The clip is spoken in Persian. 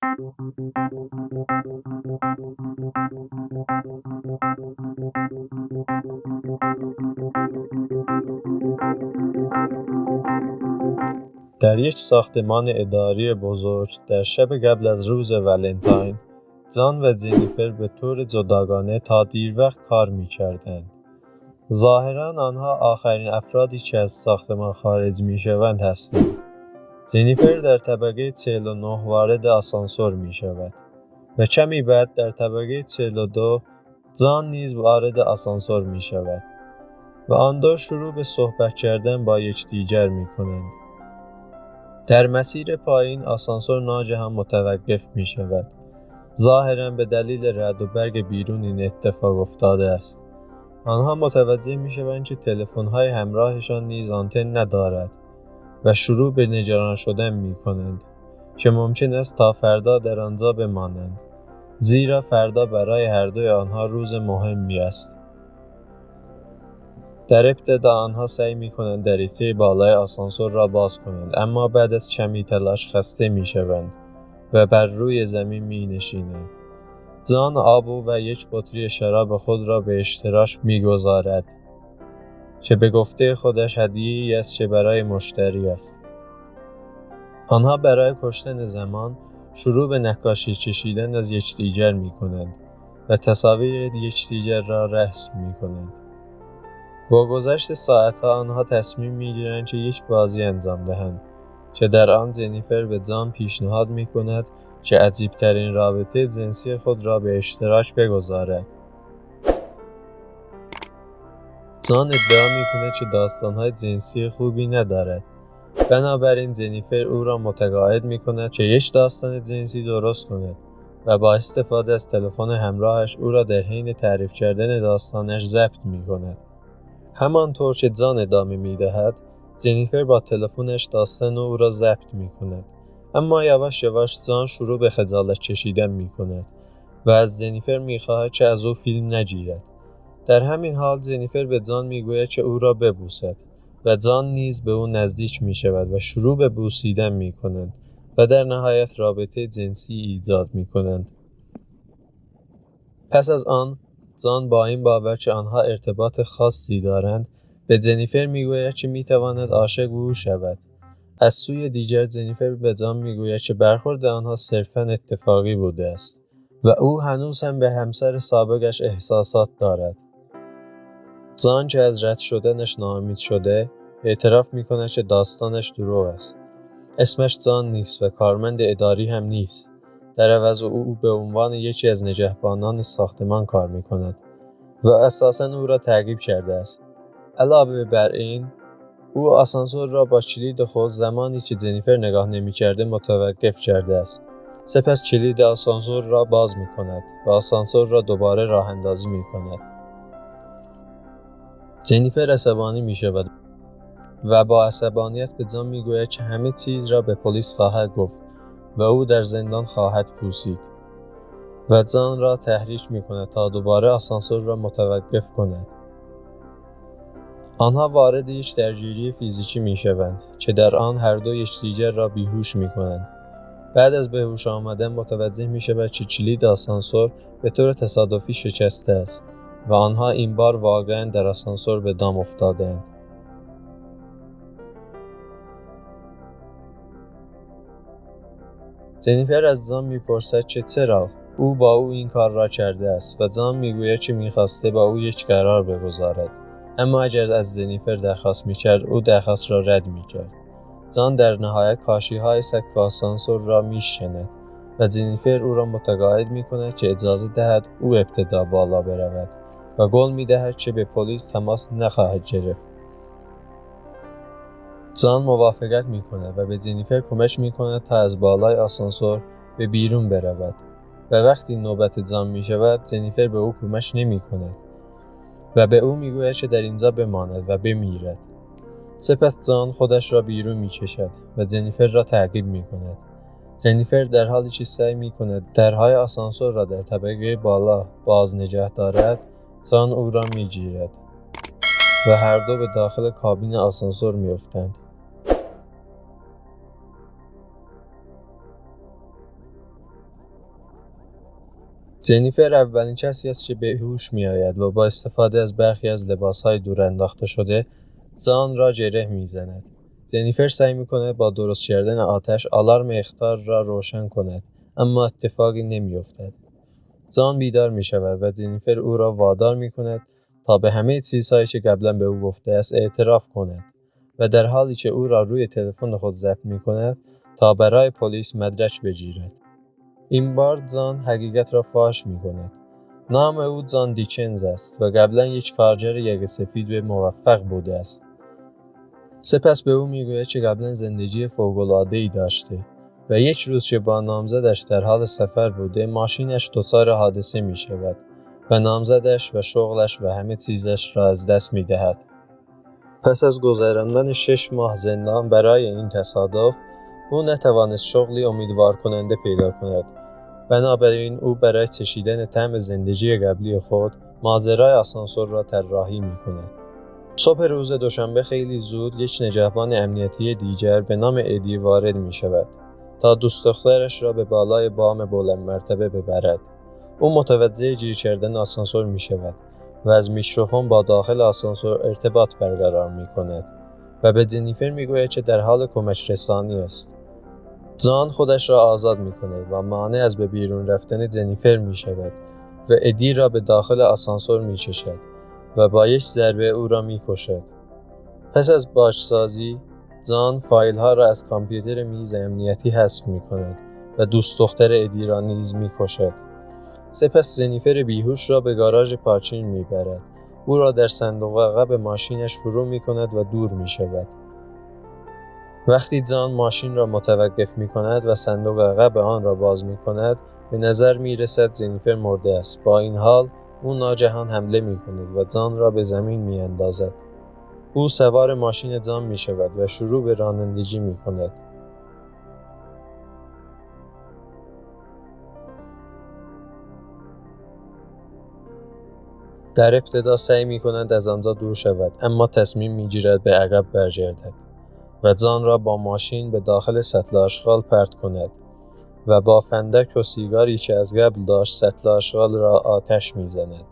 در یک ساختمان اداری بزرگ در شب قبل از روز ولنتاین، جان و جنیفر به طور جداگانه تا دیر وقت کار می‌کردند. ظاهراً آنها آخرین افرادی که از ساختمان خارج می‌شوند هستند. جنیفر در طبقه 49 وارد آسانسور می‌شود و کمی بعد در طبقه 42 جان نیز وارد آسانسور می‌شود و آن دو شروع به صحبت کردن با یکدیگر می‌کنند. در مسیر پایین آسانسور ناگهان متوقف می‌شود. ظاهراً به دلیل رعد و برق بیرون این اتفاق افتاده است. آنها متوجه می‌شوند که تلفن‌های همراهشان نیز آنتن ندارد و شروع به نگران شدن می‌کنند که ممکن است تا فردا در آنجا بمانند، زیرا فردا برای هر دوی آنها روز مهمی است. در ابتدا آنها سعی می‌کنند دریچه بالای آسانسور را باز کنند، اما بعد از کمی تلاش خسته می‌شوند و بر روی زمین می‌نشینند. جان آب و یک بطری شراب خود را به اشتراک می‌گذارد که به گفته خودش هدیه‌ای است که برای مشتری است. آنها برای کشتن زمان شروع به نقاشی کشیدن از یکدیگر می‌کنند و تصاویر یکدیگر را رسم می‌کنند. با گذشت ساعت‌ها آنها تصمیم می‌گیرند که یک بازی انجام دهند که در آن جنیفر به جان پیشنهاد می‌کند که عجیب‌ترین رابطه جنسی خود را به اشتراک بگذارد. جان ادعا می‌کند که داستان‌های جنسی خوبی ندارد. بنابراین جنیفر او را متقاعد می‌کند که یک داستان جنسی درست کند و با استفاده از تلفن همراهش او را در حین تعریف کردن داستانش ضبط می‌کند. همانطور که جان ادامه می‌دهد، جنیفر با تلفنش داستان او را ضبط می‌کند. اما یواش یواش جان شروع به خجالت کشیدن می‌کند و از جنیفر می‌خواهد که از او فیلم نگیرد. در همین حال جنیفر به جان می‌گوید که او را ببوسد و جان نیز به او نزدیک می‌شود و شروع به بوسیدن می‌کنند و در نهایت رابطه جنسی ایجاد می‌کنند. پس از آن، جان با این باور که آنها ارتباط خاصی دارند، به جنیفر می‌گوید که می‌تواند عاشق او شود. از سوی دیگر جنیفر به جان می‌گوید که برخورد آنها صرفاً اتفاقی بوده است و او هنوز هم به همسر سابقش احساسات دارد. جان که از رد شدنش ناامید شده، اعتراف می‌کند که داستانش دروغ است. اسمش جان نیست و کارمند اداری هم نیست. در عوض او به عنوان یکی از نگهبانان ساختمان کار می‌کند و اساساً او را تعقیب کرده است. علاوه بر این، او آسانسور را با کلید خود زمانی که جنیفر نگاه نمی‌کرده متوقف کرده است. سپس کلید آسانسور را باز می‌کند و آسانسور را دوباره راه‌اندازی می‌کند. جنیفر عصبانی می‌شود و با عصبانیت به جان می‌گوید که همه چیز را به پلیس خواهد گفت و او در زندان خواهد پوسید و جان را تحریک می‌کند تا دوباره آسانسور را متوقف کند. آنها وارد یک درگیری فیزیکی می‌شوند که در آن هر دو یکدیگر را بیهوش می‌کنند. بعد از به هوش آمدن متوجه می‌شود که کلید آسانسور به طور تصادفی شکسته است و آنها این بار واقعاً در آسانسور به دام افتاده‌اند. جنیفر از جان می‌پرسد که چرا او با او این کار را کرده است و جان می‌گوید که می‌خواسته با او یک قرار بگذارد، اما اگر از جنیفر درخواست می‌کرد او درخواست را رد می‌کرد. جان در نهایت کاشی‌های سقف آسانسور را می‌شکند و جنیفر او را متقاعد می‌کند که اجازه دهد او ابتدا بالا برود و قول می‌دهد که به پلیس تماس نخواهد گرفت. جان موافقت می‌کند و به جنیفر کمک می‌کند تا از بالای آسانسور به بیرون برود و وقتی نوبت جان می‌شود جنیفر به او کمک نمی‌کند و به او می‌گوید که در اینجا بماند و بمیرد. سپس جان خودش را بیرون می‌کشد و جنیفر را تعقیب می‌کند. جنیفر در حالی که سعی می‌کند درهای آسانسور را در طبقه بالا باز نگه دارد، جان او را می‌گیرد و هر دو به داخل کابین آسانسور می‌افتند. جنیفر اولین کسی است که به هوش می‌آید و با استفاده از برخی از لباس‌های دور انداخته شده جان را گره می‌زند. جنیفر سعی می‌کند با درست کردن آتش آلارم اخطار را روشن کند، اما اتفاقی نمی‌افتد. جان بیدار می‌شود و جنیفر او را وادار می‌کند تا به همه چیزهایی که قبلا به او گفته است اعتراف کند و در حالی که او را روی تلفن خود ضبط می‌کند تا برای پلیس مدرک بگیرد. این بار جان حقیقت را فاش می‌کند. نام او جان دیکنز است و قبلا یک کارگر یقه سفید و موفق بوده است. سپس به او میگوید که قبلا زندگی فوق‌العاده‌ای داشته و یک روز که با نامزدش در حال سفر بوده ماشینش دچار حادثه می شود و نامزدش و شغلش و همه چیزش را از دست می دهد. پس از گذراندن 6 ماه زندان برای این تصادف او نتوانست شغلی امیدوار کننده پیدا کند. بنابراین او برای چشیدن طعم زندگی قبلی خود ماجرای آسانسور را طراحی می کند. صبح روز دوشنبه خیلی زود یک نگهبان امنیتی دیگر به نام ادی وارد می شود تا دوست دخترش را به بالای بام بلند مرتبه ببرد. او متوجه گیر کردن آسانسور می شود و از میکروفون با داخل آسانسور ارتباط برقرار می کند و به جنیفر می گوید که در حال کمک رسانی است. جان خودش را آزاد می کند و مانع از به بیرون رفتن جنیفر می شود و ادی را به داخل آسانسور می کشد و با یک ضربه او را می کشد. پس از بازسازی، جان فایل ها را از کامپیوتر میز امنیتی حذف می کند و دوست دختر ادی را نیز می کشد. سپس جنیفر بیهوش را به گاراژ پارکینگ می برد. او را در صندوق عقب ماشینش فرو می کند و دور می شود. وقتی جان ماشین را متوقف می کند و صندوق عقب آن را باز می کند، به نظر می رسد جنیفر مرده است. با این حال، او ناگهان حمله می کند و جان را به زمین می اندازد. او سوار ماشین جان می شود و شروع به رانندگی می کند. در ابتدا سعی می کند از آنجا دور شود، اما تصمیم می گیرد به عقب برگردد و جان را با ماشین به داخل سطل آشغال پرت کند و با فندک و سیگاری که از قبل داشت سطل آشغال را آتش می زند.